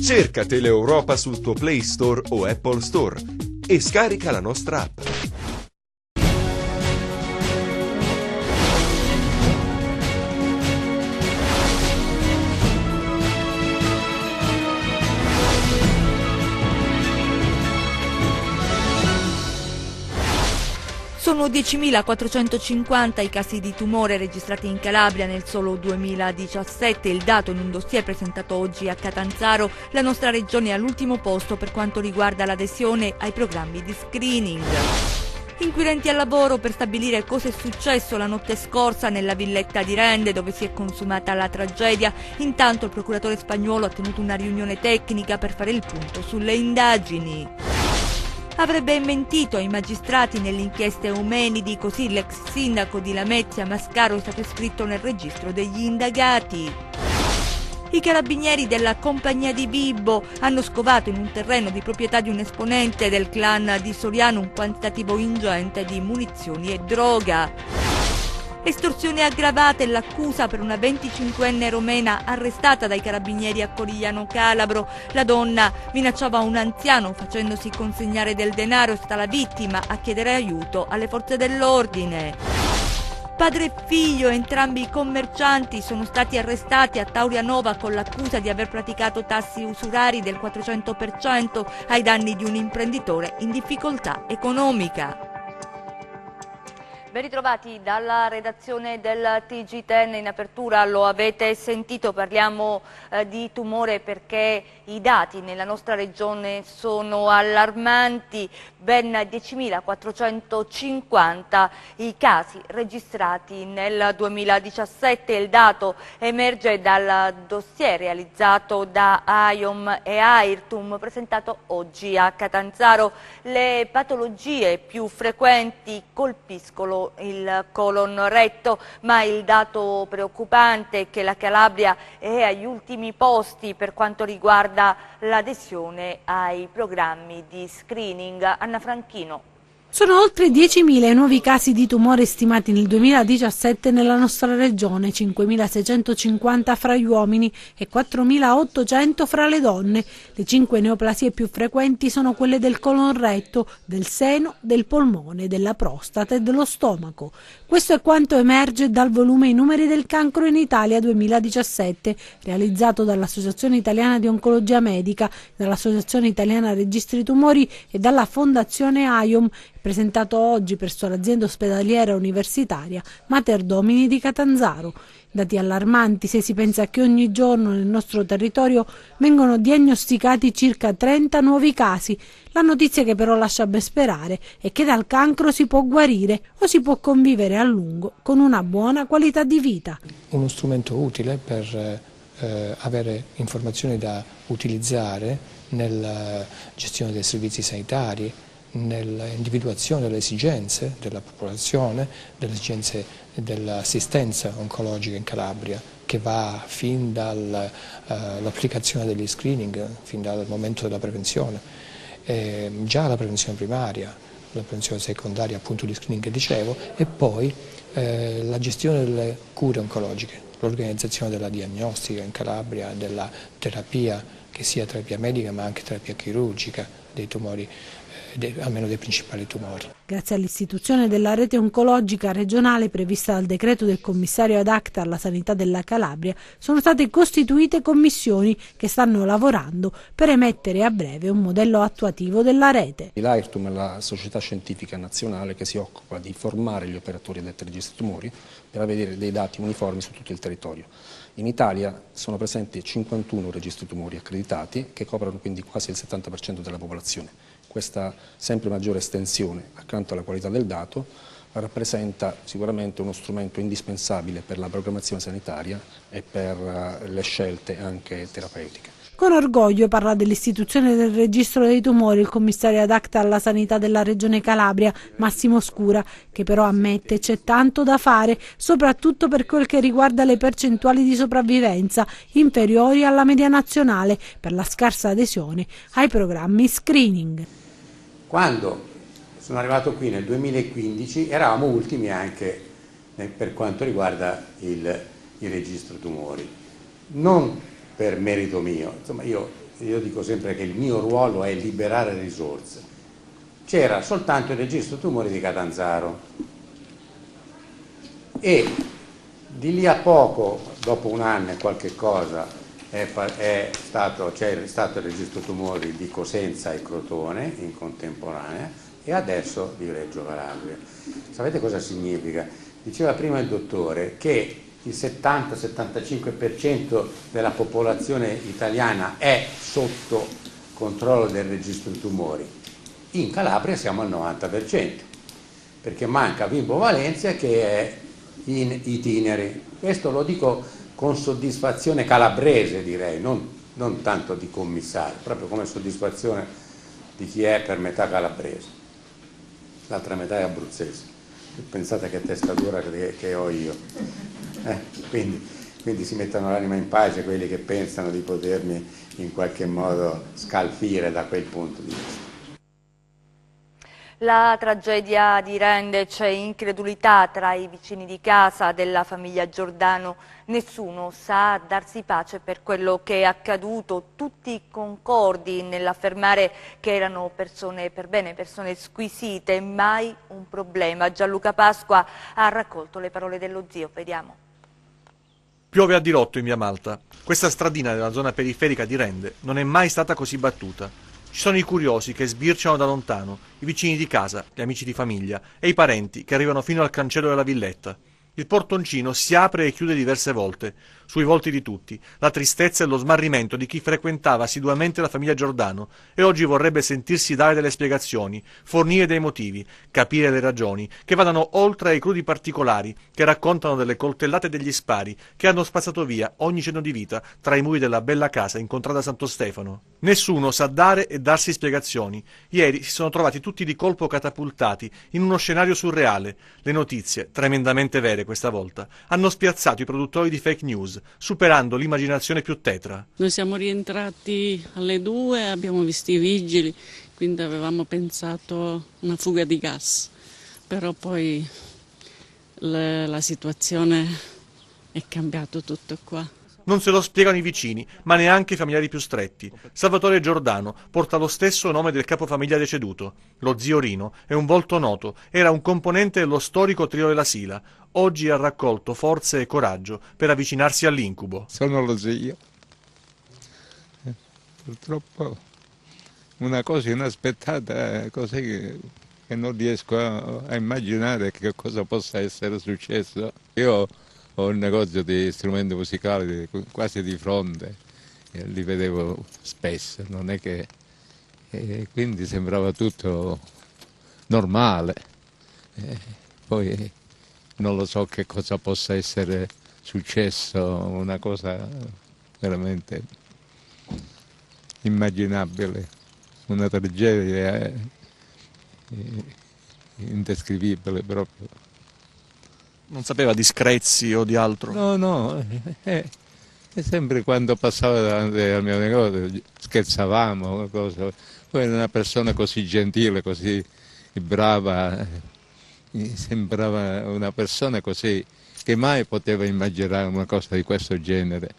Cerca Teleeuropa sul tuo Play Store o Apple Store e scarica la nostra app. Sono 10.450 i casi di tumore registrati in Calabria nel solo 2017, il dato in un dossier presentato oggi a Catanzaro. La nostra regione è all'ultimo posto per quanto riguarda l'adesione ai programmi di screening. Inquirenti al lavoro per stabilire cosa è successo la notte scorsa nella villetta di Rende dove si è consumata la tragedia. Intanto il procuratore Spagnuolo ha tenuto una riunione tecnica per fare il punto sulle indagini. Avrebbe mentito ai magistrati nelle inchieste Eumenidi, così l'ex sindaco di Lamezia Mascaro è stato iscritto nel registro degli indagati. I carabinieri della compagnia di Bibbo hanno scovato in un terreno di proprietà di un esponente del clan di Soriano un quantitativo ingente di munizioni e droga. Estorsione aggravata è l'accusa per una 25enne romena arrestata dai carabinieri a Corigliano Calabro. La donna minacciava un anziano facendosi consegnare del denaro, è stata la vittima a chiedere aiuto alle forze dell'ordine. Padre e figlio, entrambi i commercianti, sono stati arrestati a Taurianova con l'accusa di aver praticato tassi usurari del 400% ai danni di un imprenditore in difficoltà economica. Ben ritrovati dalla redazione del TG10. In apertura lo avete sentito, parliamo di tumore perché i dati nella nostra regione sono allarmanti, ben 10.450 i casi registrati nel 2017. Il dato emerge dal dossier realizzato da AIOM e AIRTUM presentato oggi a Catanzaro. Le patologie più frequenti colpiscono il colon retto, ma il dato preoccupante è che la Calabria è agli ultimi posti per quanto riguarda l'adesione ai programmi di screening. Anna Franchino. Sono oltre 10.000 i nuovi casi di tumore stimati nel 2017 nella nostra regione, 5.650 fra gli uomini e 4.800 fra le donne. Le 5 neoplasie più frequenti sono quelle del colon retto, del seno, del polmone, della prostata e dello stomaco. Questo è quanto emerge dal volume I numeri del cancro in Italia 2017, realizzato dall'Associazione Italiana di Oncologia Medica, dall'Associazione Italiana Registri Tumori e dalla Fondazione AIOM, presentato oggi presso l'azienda ospedaliera universitaria Mater Domini di Catanzaro. Dati allarmanti se si pensa che ogni giorno nel nostro territorio vengono diagnosticati circa 30 nuovi casi. La notizia che però lascia ben sperare è che dal cancro si può guarire o si può convivere a lungo con una buona qualità di vita. Uno strumento utile per avere informazioni da utilizzare nella gestione dei servizi sanitari, nell'individuazione delle esigenze della popolazione, delle esigenze dell'assistenza oncologica in Calabria, che va fin dall'applicazione degli screening, fin dal momento della prevenzione, già la prevenzione primaria, la prevenzione secondaria, appunto di screening che dicevo, e poi la gestione delle cure oncologiche, l'organizzazione della diagnostica in Calabria, della terapia, che sia terapia medica ma anche terapia chirurgica dei tumori, almeno dei principali tumori. Grazie all'istituzione della rete oncologica regionale prevista dal decreto del commissario ad acta alla sanità della Calabria, sono state costituite commissioni che stanno lavorando per emettere a breve un modello attuativo della rete. L'AIRTUM è la società scientifica nazionale che si occupa di formare gli operatori del registro tumori per avere dei dati uniformi su tutto il territorio. In Italia sono presenti 51 registri tumori accreditati che coprono quindi quasi il 70% della popolazione. Questa sempre maggiore estensione, accanto alla qualità del dato, rappresenta sicuramente uno strumento indispensabile per la programmazione sanitaria e per le scelte anche terapeutiche. Con orgoglio parla dell'istituzione del registro dei tumori il commissario ad acta alla sanità della regione Calabria, Massimo Scura, che però ammette c'è tanto da fare, soprattutto per quel che riguarda le percentuali di sopravvivenza inferiori alla media nazionale per la scarsa adesione ai programmi screening. Quando sono arrivato qui nel 2015 eravamo ultimi anche per quanto riguarda il registro tumori, non per merito mio, insomma io io dico sempre che il mio ruolo è liberare risorse, c'era soltanto il registro tumori di Catanzaro e di lì a poco, dopo un anno e qualche cosa, c'è stato il registro tumori di Cosenza e Crotone in contemporanea e adesso di Reggio Calabria. Sapete cosa significa? Diceva prima il dottore che il 70-75% della popolazione italiana è sotto controllo del registro tumori. In Calabria siamo al 90%, perché manca Vibo Valencia che è in itinere. Questo lo dico con soddisfazione calabrese, direi, non tanto di commissario, proprio come soddisfazione di chi è per metà calabrese, l'altra metà è abruzzese. Pensate che testa dura che ho io. Quindi si mettano l'anima in pace quelli che pensano di potermi in qualche modo scalfire da quel punto di vista. La tragedia di Rende, c'è incredulità tra i vicini di casa della famiglia Giordano, nessuno sa darsi pace per quello che è accaduto, tutti concordi nell'affermare che erano persone per bene, persone squisite, mai un problema. Gianluca Pasqua ha raccolto le parole dello zio, vediamo. Piove a dirotto in via Malta. Questa stradina della zona periferica di Rende non è mai stata così battuta. Ci sono i curiosi che sbirciano da lontano, i vicini di casa, gli amici di famiglia e i parenti che arrivano fino al cancello della villetta. Il portoncino si apre e chiude diverse volte. Sui volti di tutti, la tristezza e lo smarrimento di chi frequentava assiduamente la famiglia Giordano e oggi vorrebbe sentirsi dare delle spiegazioni, fornire dei motivi, capire le ragioni, che vadano oltre ai crudi particolari, che raccontano delle coltellate e degli spari che hanno spazzato via ogni cenno di vita tra i muri della bella casa in contrada Santo Stefano. Nessuno sa dare e darsi spiegazioni. Ieri si sono trovati tutti di colpo catapultati in uno scenario surreale. Le notizie, tremendamente vere questa volta, hanno spiazzato i produttori di fake news, superando l'immaginazione più tetra. Noi siamo rientrati alle 2, abbiamo visto i vigili, quindi avevamo pensato una fuga di gas, però poi la situazione è cambiato tutto qua. Non se lo spiegano i vicini, ma neanche i familiari più stretti. Salvatore Giordano porta lo stesso nome del capofamiglia deceduto. Lo zio Rino è un volto noto, era un componente dello storico trio della Sila. Oggi ha raccolto forze e coraggio per avvicinarsi all'incubo. Sono lo zio. Purtroppo una cosa inaspettata, così che non riesco a immaginare che cosa possa essere successo. Io ho un negozio di strumenti musicali quasi di fronte, e li vedevo spesso, non è che quindi sembrava tutto normale. Poi non lo so che cosa possa essere successo, una cosa veramente immaginabile, una tragedia indescrivibile proprio. Non sapeva di screzi o di altro? No, e sempre quando passava davanti al mio negozio scherzavamo, cosa. Poi era una persona così gentile, così brava, sembrava una persona così che mai poteva immaginare una cosa di questo genere.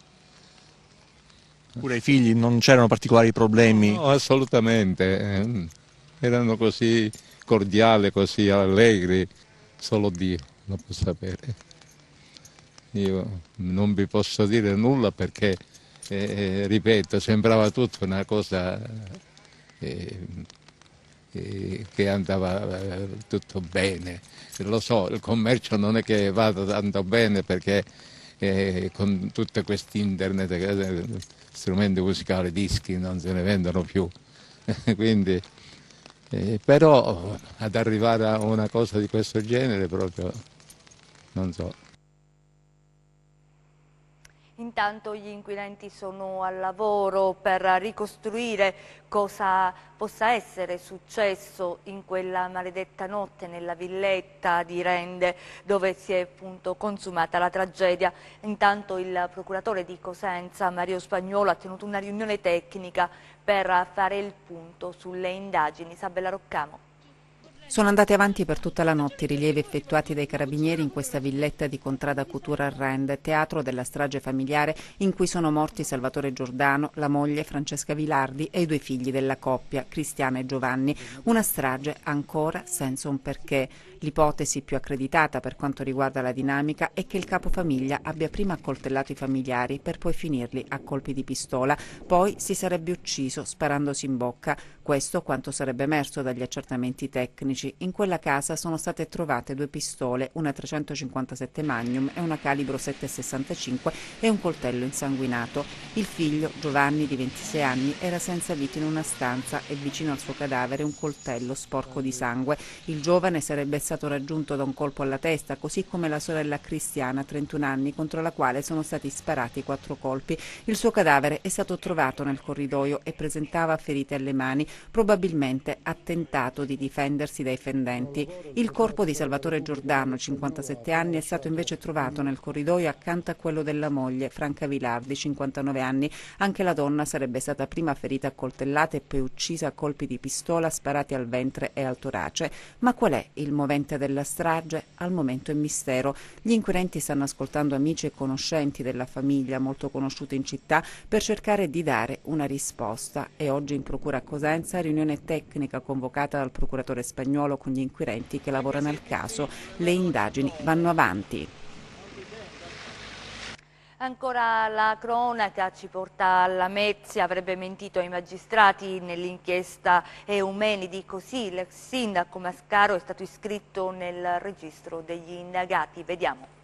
Pure ai figli non c'erano particolari problemi? No, assolutamente, erano così cordiali, così allegri, solo Dio lo può sapere. Io non vi posso dire nulla perché, ripeto, sembrava tutto una cosa che andava tutto bene. Lo so, il commercio non è che vada tanto bene perché con tutte queste internet, strumenti musicali, dischi non se ne vendono più. Quindi, però ad arrivare a una cosa di questo genere proprio non so. Intanto gli inquirenti sono al lavoro per ricostruire cosa possa essere successo in quella maledetta notte nella villetta di Rende dove si è appunto consumata la tragedia. Intanto il procuratore di Cosenza, Mario Spagnuolo, ha tenuto una riunione tecnica per fare il punto sulle indagini. Isabella Roccamo. Sono andati avanti per tutta la notte i rilievi effettuati dai carabinieri in questa villetta di Contrada Couture a Rende, teatro della strage familiare in cui sono morti Salvatore Giordano, la moglie Francesca Vilardi e i 2 figli della coppia, Cristiana e Giovanni. Una strage ancora senza un perché. L'ipotesi più accreditata per quanto riguarda la dinamica è che il capofamiglia abbia prima accoltellato i familiari per poi finirli a colpi di pistola, poi si sarebbe ucciso sparandosi in bocca. Questo quanto sarebbe emerso dagli accertamenti tecnici. In quella casa sono state trovate 2 pistole, una 357 Magnum e una calibro 7,65 e un coltello insanguinato. Il figlio, Giovanni, di 26 anni, era senza vita in una stanza e vicino al suo cadavere un coltello sporco di sangue. Il giovane sarebbe stato raggiunto da un colpo alla testa, così come la sorella Cristiana, 31 anni, contro la quale sono stati sparati 4 colpi. Il suo cadavere è stato trovato nel corridoio e presentava ferite alle mani, probabilmente ha tentato di difendersi dai fendenti. Il corpo di Salvatore Giordano, 57 anni, è stato invece trovato nel corridoio accanto a quello della moglie, Franca Vilardi, 59 anni. Anche la donna sarebbe stata prima ferita a coltellate e poi uccisa a colpi di pistola sparati al ventre e al torace. Ma qual è il movente della strage? Al momento è mistero. Gli inquirenti stanno ascoltando amici e conoscenti della famiglia, molto conosciuti in città, per cercare di dare una risposta. E oggi in procura a Cosenza riunione tecnica convocata dal procuratore Spagnuolo con gli inquirenti che lavorano al caso. Le indagini vanno avanti. Ancora la cronaca ci porta alla Lamezia, avrebbe mentito ai magistrati nell'inchiesta Eumenidi, così l'ex sindaco Mascaro è stato iscritto nel registro degli indagati. Vediamo.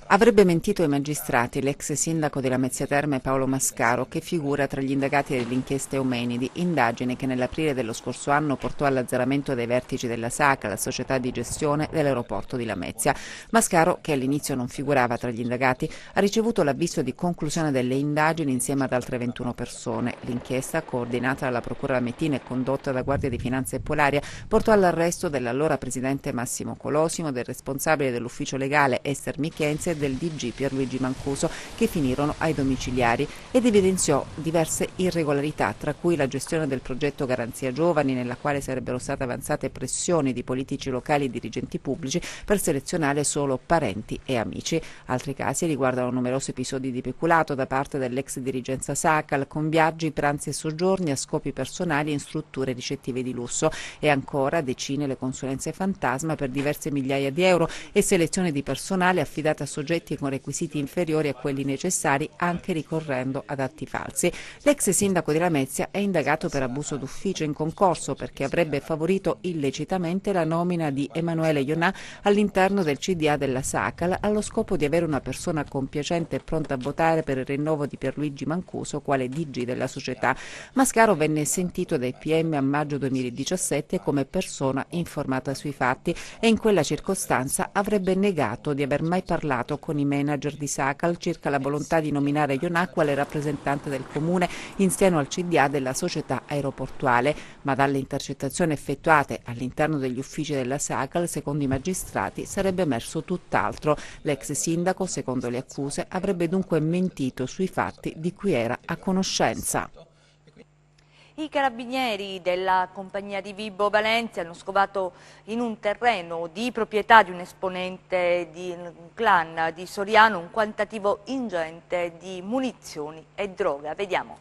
Avrebbe mentito ai magistrati l'ex sindaco di Lamezia Terme Paolo Mascaro, che figura tra gli indagati dell'inchiesta Eumenidi, indagine che nell'aprile dello scorso anno portò all'azzeramento dei vertici della SACA, la società di gestione dell'aeroporto di Lamezia. Mascaro, che all'inizio non figurava tra gli indagati, ha ricevuto l'avviso di conclusione delle indagini insieme ad altre 21 persone. L'inchiesta, coordinata dalla Procura Lamettina e condotta da Guardia di Finanza e Polaria, portò all'arresto dell'allora presidente Massimo Colosimo, del responsabile dell'ufficio legale Ester Michienzi e del DG Pierluigi Mancuso, che finirono ai domiciliari, ed evidenziò diverse irregolarità, tra cui la gestione del progetto Garanzia Giovani, nella quale sarebbero state avanzate pressioni di politici locali e dirigenti pubblici per selezionare solo parenti e amici. Altri casi riguardano numerosi episodi di peculato da parte dell'ex dirigenza SACAL, con viaggi, pranzi e soggiorni a scopi personali in strutture ricettive di lusso, e ancora decine le consulenze fantasma per diverse migliaia di euro e selezione di personale affidata a soggetti con requisiti inferiori a quelli necessari, anche ricorrendo ad atti falsi. L'ex sindaco di Lamezia è indagato per abuso d'ufficio in concorso perché avrebbe favorito illecitamente la nomina di Emanuele Ionà all'interno del CDA della SACAL allo scopo di avere una persona compiacente e pronta a votare per il rinnovo di Pierluigi Mancuso quale DG della società. Mascaro venne sentito dai PM a maggio 2017 come persona informata sui fatti e in quella circostanza avrebbe negato di aver mai parlato con i manager di SACAL circa la volontà di nominare Ionà quale rappresentante del comune in seno al CDA della società aeroportuale, ma dalle intercettazioni effettuate all'interno degli uffici della SACAL, secondo i magistrati, sarebbe emerso tutt'altro. L'ex sindaco, secondo le accuse, avrebbe dunque mentito sui fatti di cui era a conoscenza. I carabinieri della compagnia di Vibo Valentia hanno scovato in un terreno di proprietà di un esponente di un clan di Soriano un quantitativo ingente di munizioni e droga. Vediamo.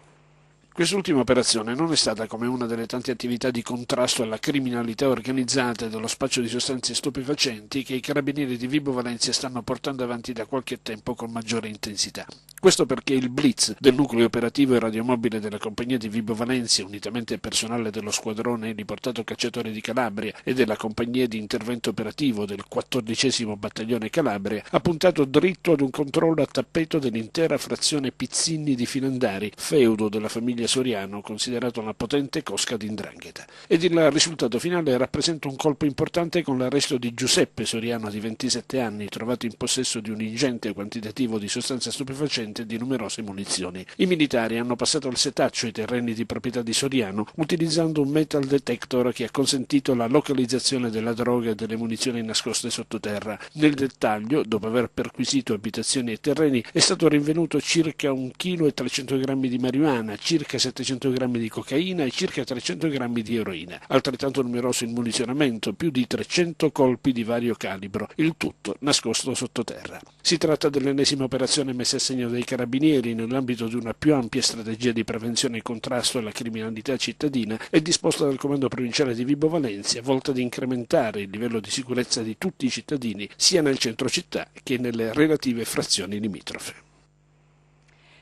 Quest'ultima operazione non è stata come una delle tante attività di contrasto alla criminalità organizzata e dello spaccio di sostanze stupefacenti che i carabinieri di Vibo Valentia stanno portando avanti da qualche tempo con maggiore intensità. Questo perché il blitz del nucleo operativo e radiomobile della compagnia di Vibo Valentia, unitamente al personale dello squadrone eliportato cacciatori di Calabria e della compagnia di intervento operativo del 14° battaglione Calabria, ha puntato dritto ad un controllo a tappeto dell'intera frazione Pizzini di Filandari, feudo della famiglia Soriano, considerato una potente cosca di 'ndrangheta. Ed il risultato finale rappresenta un colpo importante con l'arresto di Giuseppe Soriano di 27 anni, trovato in possesso di un ingente quantitativo di sostanza stupefacente e di numerose munizioni. I militari hanno passato al setaccio i terreni di proprietà di Soriano utilizzando un metal detector che ha consentito la localizzazione della droga e delle munizioni nascoste sottoterra. Nel dettaglio, dopo aver perquisito abitazioni e terreni, è stato rinvenuto circa 1,3 kg di marijuana, circa circa 700 grammi di cocaina e circa 300 grammi di eroina. Altrettanto numeroso il munizionamento, più di 300 colpi di vario calibro, il tutto nascosto sottoterra. Si tratta dell'ennesima operazione messa a segno dai Carabinieri nell'ambito di una più ampia strategia di prevenzione e contrasto alla criminalità cittadina e disposta dal Comando Provinciale di Vibo Valentia, volta ad incrementare il livello di sicurezza di tutti i cittadini, sia nel centro città che nelle relative frazioni limitrofe.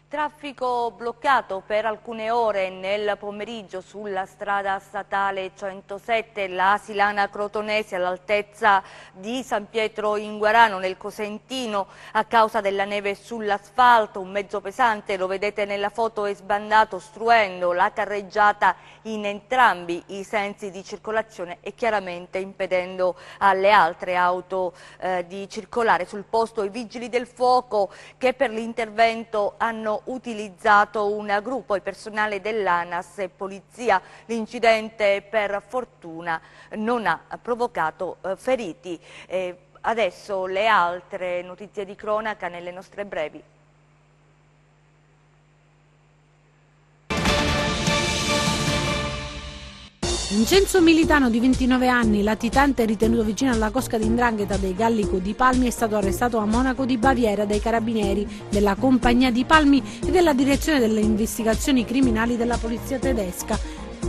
Traffico bloccato per alcune ore nel pomeriggio sulla strada statale 107, la Silana Crotonese all'altezza di San Pietro in Guarano nel Cosentino a causa della neve sull'asfalto. Un mezzo pesante, lo vedete nella foto, è sbandato ostruendo la carreggiata in entrambi i sensi di circolazione e chiaramente impedendo alle altre auto di circolare. Sul posto i vigili del fuoco che per l'intervento hanno utilizzato un gruppo, il personale dell'ANAS e polizia. L'incidente per fortuna non ha provocato feriti. Adesso le altre notizie di cronaca nelle nostre brevi. Vincenzo Militano, di 29 anni, latitante ritenuto vicino alla cosca di 'ndrangheta dei Gallico di Palmi, è stato arrestato a Monaco di Baviera dai carabinieri della Compagnia di Palmi e della Direzione delle Investigazioni Criminali della Polizia tedesca.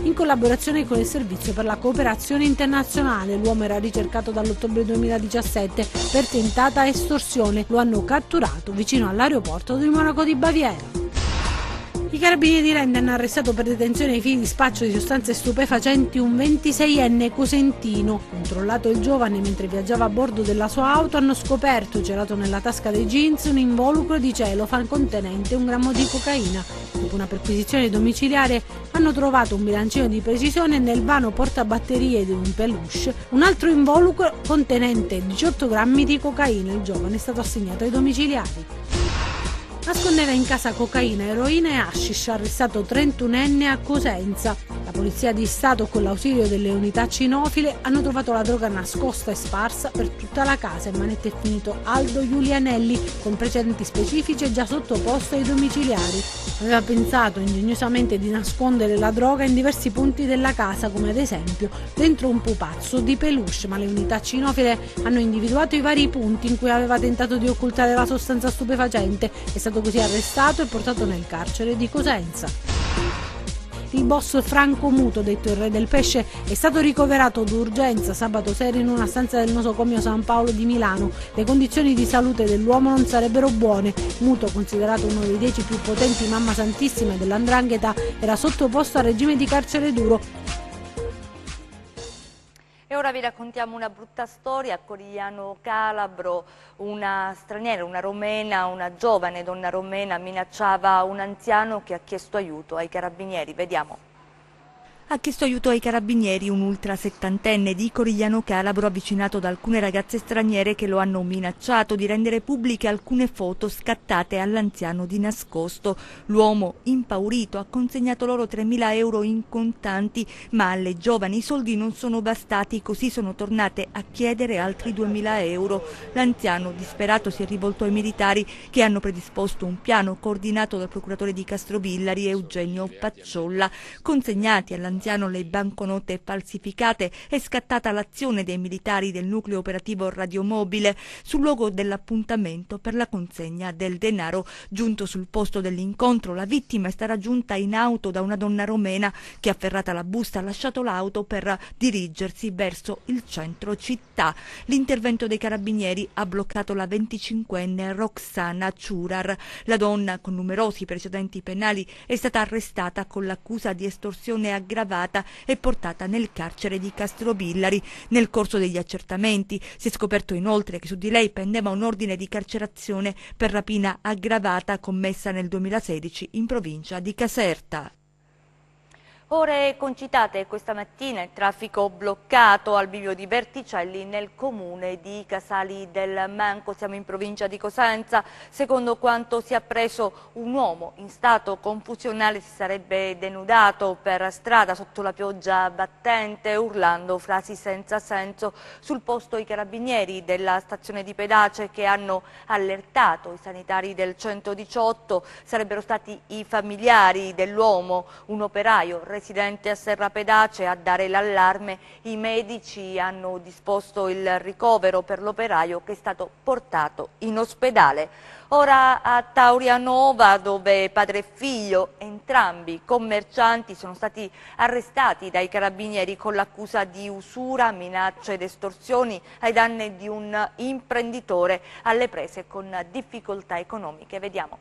In collaborazione con il Servizio per la Cooperazione Internazionale, l'uomo era ricercato dall'ottobre 2017 per tentata estorsione. Lo hanno catturato vicino all'aeroporto di Monaco di Baviera. I carabinieri di Rende hanno arrestato per detenzione ai fini di spaccio di sostanze stupefacenti un 26enne cosentino. Controllato il giovane mentre viaggiava a bordo della sua auto, hanno scoperto, gelato nella tasca dei jeans, un involucro di celofan contenente 1 grammo di cocaina. Dopo una perquisizione domiciliare hanno trovato un bilancino di precisione nel vano portabatterie di un peluche, un altro involucro contenente 18 grammi di cocaina. Il giovane è stato assegnato ai domiciliari. Nascondeva in casa cocaina, eroina e hashish, arrestato 31enne a Cosenza. La Polizia di Stato, con l'ausilio delle unità cinofile, hanno trovato la droga nascosta e sparsa per tutta la casa. In manette è finito Aldo Giulianelli, con precedenti specifici e già sottoposto ai domiciliari. Aveva pensato ingegnosamente di nascondere la droga in diversi punti della casa, come ad esempio dentro un pupazzo di peluche, ma le unità cinofile hanno individuato i vari punti in cui aveva tentato di occultare la sostanza stupefacente. È stato così arrestato e portato nel carcere di Cosenza. Il boss Franco Muto, detto il re del pesce, è stato ricoverato d'urgenza sabato sera in una stanza del nosocomio San Paolo di Milano. Le condizioni di salute dell'uomo non sarebbero buone. Muto, considerato uno dei 10 più potenti mamma santissime dell''ndrangheta, era sottoposto a regime di carcere duro. E ora vi raccontiamo una brutta storia. A Corigliano Calabro una straniera, una romena, una giovane donna romena minacciava un anziano che ha chiesto aiuto ai carabinieri. Vediamo. Ha chiesto aiuto ai carabinieri un ultra settantenne di Corigliano Calabro, avvicinato da alcune ragazze straniere che lo hanno minacciato di rendere pubbliche alcune foto scattate all'anziano di nascosto. L'uomo, impaurito, ha consegnato loro 3.000 euro in contanti, ma alle giovani i soldi non sono bastati, così sono tornate a chiedere altri 2.000 euro. L'anziano, disperato, si è rivolto ai militari che hanno predisposto un piano coordinato dal procuratore di Castrovillari Eugenio Pacciolla. Consegnati all'anziano le banconote falsificate, è scattata l'azione dei militari del nucleo operativo radiomobile sul luogo dell'appuntamento per la consegna del denaro. Giunto sul posto dell'incontro, la vittima è stata raggiunta in auto da una donna romena che, afferrata la busta, ha lasciato l'auto per dirigersi verso il centro città. L'intervento dei carabinieri ha bloccato la 25enne Roxana Ciurar. La donna, con numerosi precedenti penali, è stata arrestata con l'accusa di estorsione aggravata e portata nel carcere di Castrovillari. Nel corso degli accertamenti si è scoperto inoltre che su di lei pendeva un ordine di carcerazione per rapina aggravata commessa nel 2016 in provincia di Caserta. Ore concitate questa mattina, il traffico bloccato al bivio di Verticelli nel comune di Casali del Manco. Siamo in provincia di Cosenza. Secondo quanto si è appreso, un uomo in stato confusionale si sarebbe denudato per strada sotto la pioggia battente, urlando frasi senza senso. Sul posto i carabinieri della stazione di Pedace, che hanno allertato i sanitari del 118. Sarebbero stati i familiari dell'uomo, un operaio residente a Serra Pedace, a dare l'allarme. I medici hanno disposto il ricovero per l'operaio, che è stato portato in ospedale. Ora a Taurianova, dove padre e figlio, entrambi commercianti, sono stati arrestati dai carabinieri con l'accusa di usura, minacce ed estorsioni ai danni di un imprenditore alle prese con difficoltà economiche. Vediamo.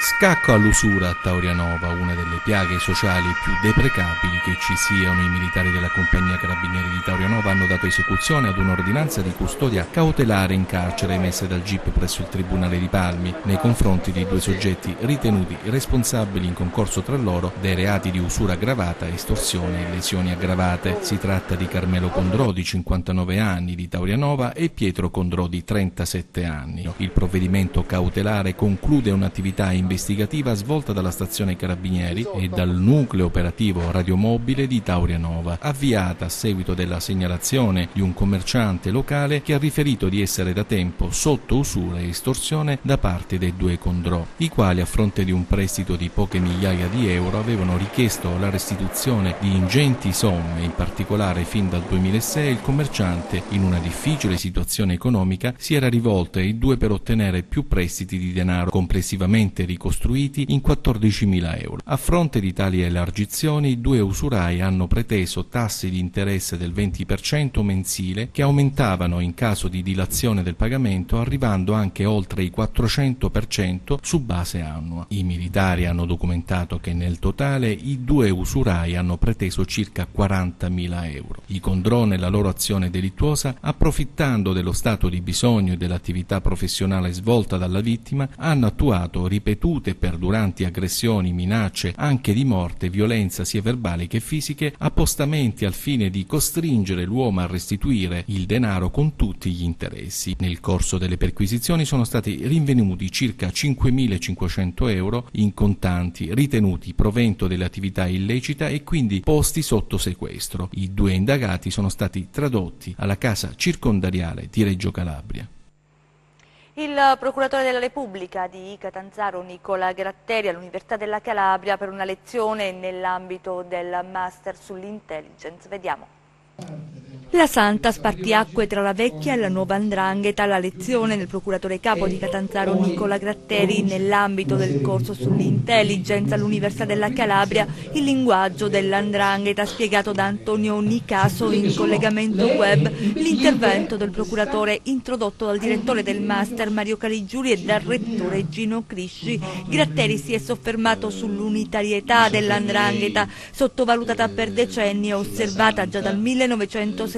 Scacco all'usura a Taurianova, una delle piaghe sociali più deprecabili che ci siano. I militari della compagnia carabinieri di Taurianova hanno dato esecuzione ad un'ordinanza di custodia cautelare in carcere emessa dal GIP presso il Tribunale di Palmi nei confronti di 2 soggetti ritenuti responsabili in concorso tra loro dei reati di usura aggravata, estorsione e lesioni aggravate. Si tratta di Carmelo Condrò, di 59 anni, di Taurianova, e Pietro Condrò, di 37 anni. Il provvedimento cautelare conclude un'attività investigativa svolta dalla stazione Carabinieri e dal nucleo operativo radiomobile di Taurianova, avviata a seguito della segnalazione di un commerciante locale che ha riferito di essere da tempo sotto usura e estorsione da parte dei 2 Condrò, i quali, a fronte di un prestito di poche migliaia di euro, avevano richiesto la restituzione di ingenti somme. In particolare, fin dal 2006 il commerciante, in una difficile situazione economica, si era rivolto ai 2 per ottenere più prestiti di denaro, complessivamente ricostruiti in 14.000 euro. A fronte di tali elargizioni, i 2 usurai hanno preteso tassi di interesse del 20% mensile, che aumentavano in caso di dilazione del pagamento, arrivando anche oltre i 400% su base annua. I militari hanno documentato che nel totale i 2 usurai hanno preteso circa 40.000 euro. I Condrò, nella loro azione delittuosa, approfittando dello stato di bisogno e dell'attività professionale svolta dalla vittima, hanno attuato ripetute e perduranti aggressioni, minacce anche di morte, violenza sia verbali che fisiche, appostamenti al fine di costringere l'uomo a restituire il denaro con tutti gli interessi. Nel corso delle perquisizioni sono stati rinvenuti circa 5.500 euro in contanti, ritenuti provento dell'attività illecita e quindi posti sotto sequestro. I 2 indagati sono stati tradotti alla casa circondariale di Reggio Calabria. Il procuratore della Repubblica di Catanzaro, Nicola Gratteri, all'Università della Calabria per una lezione nell'ambito del Master sull'Intelligence. Vediamo. La Santa spartiacque tra la vecchia e la nuova 'ndrangheta, la lezione del procuratore capo di Catanzaro Nicola Gratteri nell'ambito del corso sull'intelligence all'Università della Calabria, il linguaggio della 'ndrangheta spiegato da Antonio Nicaso in collegamento web, l'intervento del procuratore introdotto dal direttore del master Mario Caligiuri e dal rettore Gino Crisci. Gratteri si è soffermato sull'unitarietà della 'ndrangheta, sottovalutata per decenni e osservata già dal 1969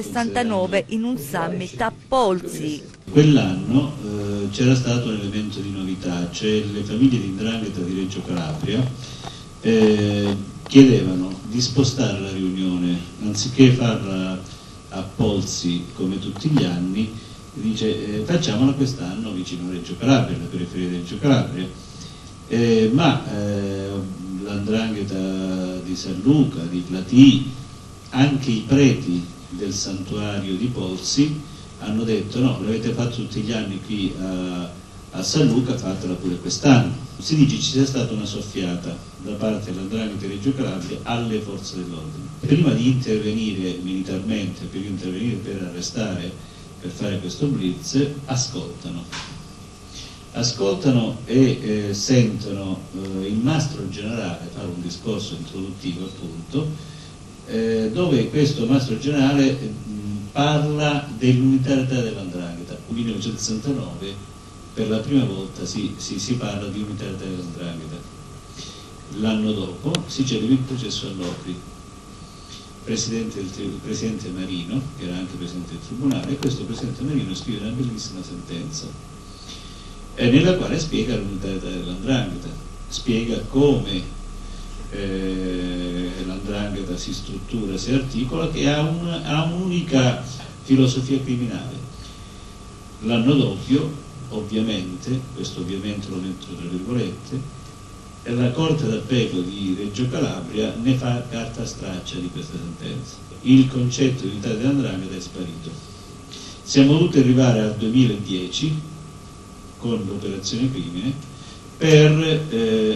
in un summit a Polsi. Quell'anno c'era stato un elemento di novità, cioè le famiglie di 'ndrangheta di Reggio Calabria chiedevano di spostare la riunione, anziché farla a Polsi come tutti gli anni, dice facciamola quest'anno vicino a Reggio Calabria, alla periferia di Reggio Calabria, ma la 'ndrangheta di San Luca, di Platì, anche i preti del santuario di Polsi hanno detto no, l'avete fatto tutti gli anni qui a San Luca, fatela pure quest'anno. Si dice ci sia stata una soffiata da parte della 'ndrangheta di Reggio Calabria alle forze dell'ordine. Prima di intervenire militarmente, per intervenire per arrestare, per fare questo blitz, ascoltano e sentono il mastro generale fare un discorso introduttivo, appunto, dove questo mastro generale parla dell'unitarietà della 'ndrangheta. Nel 1969 per la prima volta si parla di unitarietà della 'ndrangheta. L'anno dopo si celebra il processo all'Opri. Il presidente Marino, che era anche presidente del tribunale, e questo presidente Marino scrive una bellissima sentenza nella quale spiega l'unitarietà della 'ndrangheta, spiega come la 'ndrangheta si struttura, si articola, che ha un'unica filosofia criminale. L'anno doppio, ovviamente, questo ovviamente lo metto tra virgolette, la Corte d'Appello di Reggio Calabria ne fa carta straccia di questa sentenza. Il concetto di unità dell''ndrangheta è sparito. Siamo dovuti arrivare al 2010 con l'operazione crimine per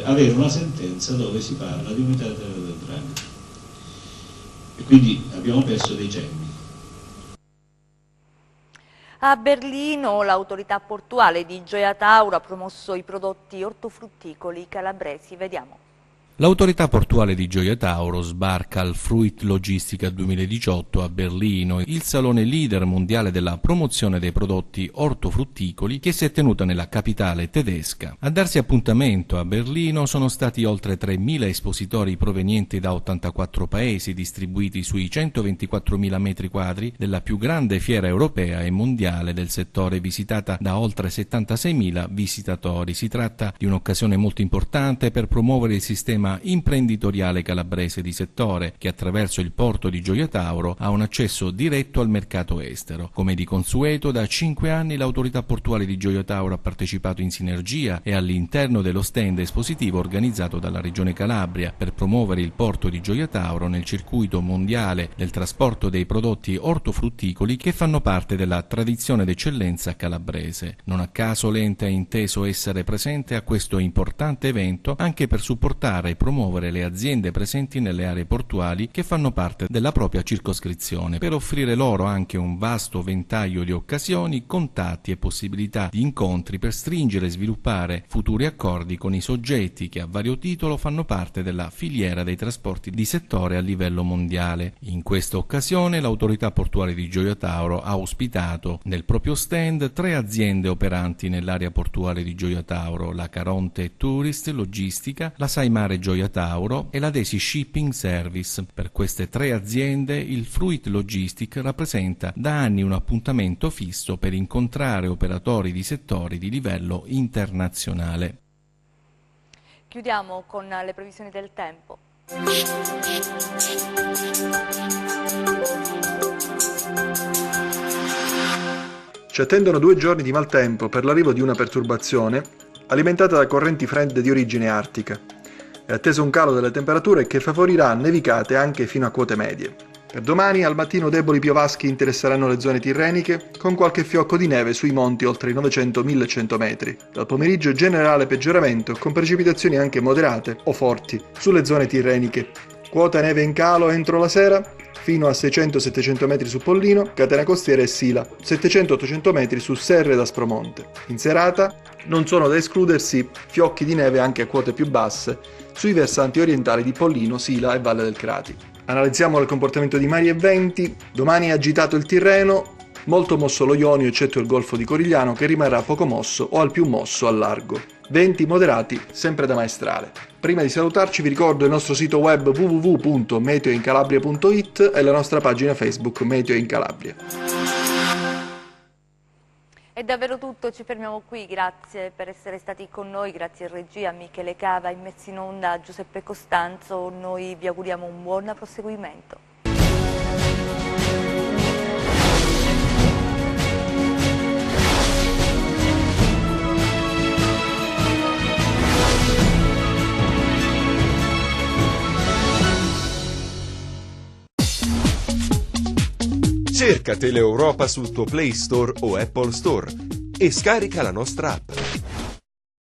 avere una sentenza dove si parla di unità dell''ndrangheta. E quindi abbiamo perso decenni. A Berlino l'autorità portuale di Gioia Tauro ha promosso i prodotti ortofrutticoli calabresi. Vediamo. L'autorità portuale di Gioia Tauro sbarca al Fruit Logistica 2018 a Berlino, il salone leader mondiale della promozione dei prodotti ortofrutticoli che si è tenuta nella capitale tedesca. A darsi appuntamento a Berlino sono stati oltre 3.000 espositori provenienti da 84 paesi distribuiti sui 124.000 metri quadri della più grande fiera europea e mondiale del settore, visitata da oltre 76.000 visitatori. Si tratta di un'occasione molto importante per promuovere il sistema imprenditoriale calabrese di settore, che attraverso il porto di Gioia Tauro ha un accesso diretto al mercato estero. Come di consueto, da 5 anni l'autorità portuale di Gioia Tauro ha partecipato in sinergia e all'interno dello stand espositivo organizzato dalla Regione Calabria per promuovere il porto di Gioia Tauro nel circuito mondiale del trasporto dei prodotti ortofrutticoli che fanno parte della tradizione d'eccellenza calabrese. Non a caso l'ente ha inteso essere presente a questo importante evento anche per supportare e promuovere le aziende presenti nelle aree portuali che fanno parte della propria circoscrizione, per offrire loro anche un vasto ventaglio di occasioni, contatti e possibilità di incontri per stringere e sviluppare futuri accordi con i soggetti che a vario titolo fanno parte della filiera dei trasporti di settore a livello mondiale. In questa occasione l'autorità portuale di Gioia Tauro ha ospitato nel proprio stand 3 aziende operanti nell'area portuale di Gioia Tauro: la Caronte Tourist Logistica, la Saimare Gioia Tauro e la Desi Shipping Service. Per queste 3 aziende il Fruit Logistic rappresenta da anni un appuntamento fisso per incontrare operatori di settori di livello internazionale. Chiudiamo con le previsioni del tempo. Ci attendono 2 giorni di maltempo per l'arrivo di una perturbazione alimentata da correnti fredde di origine artica. È atteso un calo delle temperature che favorirà nevicate anche fino a quote medie. Per domani al mattino deboli piovaschi interesseranno le zone tirreniche, con qualche fiocco di neve sui monti oltre i 900-1100 metri. Dal pomeriggio generale peggioramento, con precipitazioni anche moderate o forti sulle zone tirreniche. Quota neve in calo entro la sera, fino a 600-700 metri su Pollino, Catena Costiera e Sila, 700-800 metri su Serre ed Aspromonte. In serata non sono da escludersi fiocchi di neve anche a quote più basse sui versanti orientali di Pollino, Sila e Valle del Crati. Analizziamo il comportamento di mari e venti. Domani è agitato il Tirreno, molto mosso lo Ionio eccetto il Golfo di Corigliano, che rimarrà poco mosso o al più mosso al largo. Venti moderati sempre da maestrale. Prima di salutarci vi ricordo il nostro sito web www.meteoincalabria.it e la nostra pagina Facebook Meteo in Calabria. È davvero tutto, ci fermiamo qui, grazie per essere stati con noi, grazie a regia Michele Cava, immesso in onda Giuseppe Costanzo, noi vi auguriamo un buon proseguimento. Cerca Teleeuropa sul tuo Play Store o Apple Store e scarica la nostra app.